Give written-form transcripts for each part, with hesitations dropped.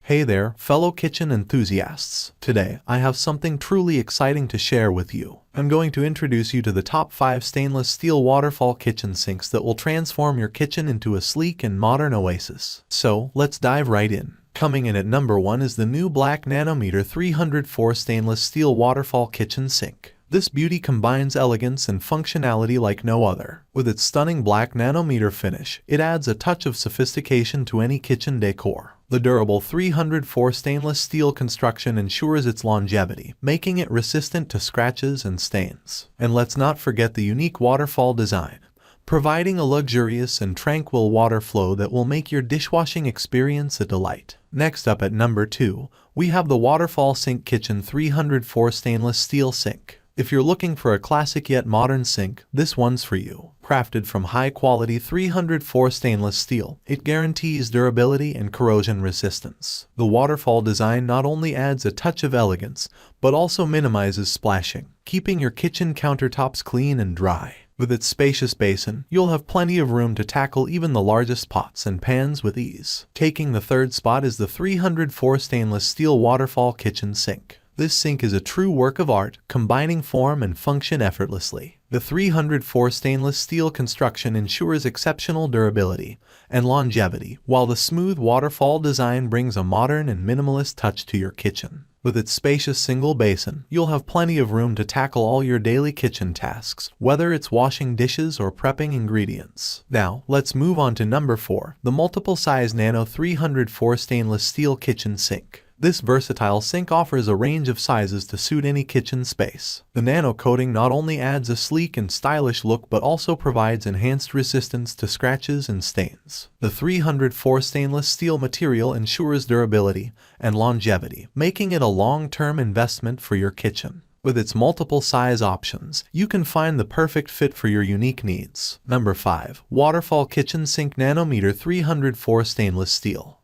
Hey there, fellow kitchen enthusiasts. Today, I have something truly exciting to share with you. I'm going to introduce you to the top 5 stainless steel waterfall kitchen sinks that will transform your kitchen into a sleek and modern oasis. So, let's dive right in. Coming in at number 1 is the new black Nanometer 304 stainless steel waterfall kitchen sink. This beauty combines elegance and functionality like no other. With its stunning black Nanometer finish, it adds a touch of sophistication to any kitchen decor. The durable 304 stainless steel construction ensures its longevity, making it resistant to scratches and stains. And let's not forget the unique waterfall design, providing a luxurious and tranquil water flow that will make your dishwashing experience a delight. Next up at number 2, we have the Waterfall Sink Kitchen 304 stainless steel sink. If you're looking for a classic yet modern sink, this one's for you. Crafted from high-quality 304 stainless steel, it guarantees durability and corrosion resistance. The waterfall design not only adds a touch of elegance, but also minimizes splashing, keeping your kitchen countertops clean and dry. With its spacious basin, you'll have plenty of room to tackle even the largest pots and pans with ease. Taking the third spot is the 304 stainless steel waterfall kitchen sink. This sink is a true work of art, combining form and function effortlessly. The 304 stainless steel construction ensures exceptional durability and longevity, while the smooth waterfall design brings a modern and minimalist touch to your kitchen. With its spacious single basin, you'll have plenty of room to tackle all your daily kitchen tasks, whether it's washing dishes or prepping ingredients. Now, let's move on to number 4, the multiple Size Nano 304 stainless steel kitchen sink. This versatile sink offers a range of sizes to suit any kitchen space. The nano coating not only adds a sleek and stylish look but also provides enhanced resistance to scratches and stains. The 304 stainless steel material ensures durability and longevity, making it a long-term investment for your kitchen. With its multiple size options, you can find the perfect fit for your unique needs. Number 5. Waterfall Kitchen Sink Nanometer 304 Stainless Steel.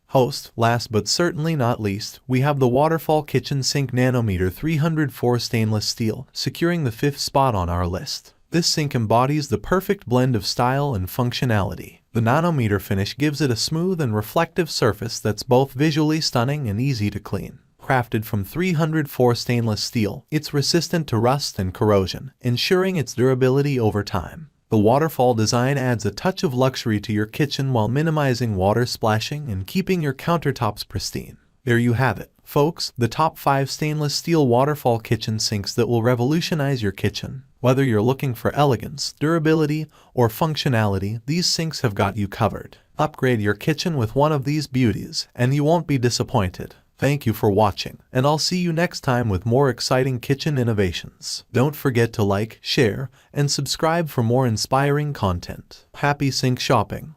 Last but certainly not least, we have the Waterfall Kitchen Sink Nanometer 304 Stainless Steel, securing the 5th spot on our list. This sink embodies the perfect blend of style and functionality. The Nanometer finish gives it a smooth and reflective surface that's both visually stunning and easy to clean. Crafted from 304 stainless steel, it's resistant to rust and corrosion, ensuring its durability over time. The waterfall design adds a touch of luxury to your kitchen while minimizing water splashing and keeping your countertops pristine. There you have it, folks, the top 5 stainless steel waterfall kitchen sinks that will revolutionize your kitchen. Whether you're looking for elegance, durability, or functionality, these sinks have got you covered. Upgrade your kitchen with one of these beauties, and you won't be disappointed. Thank you for watching, and I'll see you next time with more exciting kitchen innovations. Don't forget to like, share, and subscribe for more inspiring content. Happy sink shopping!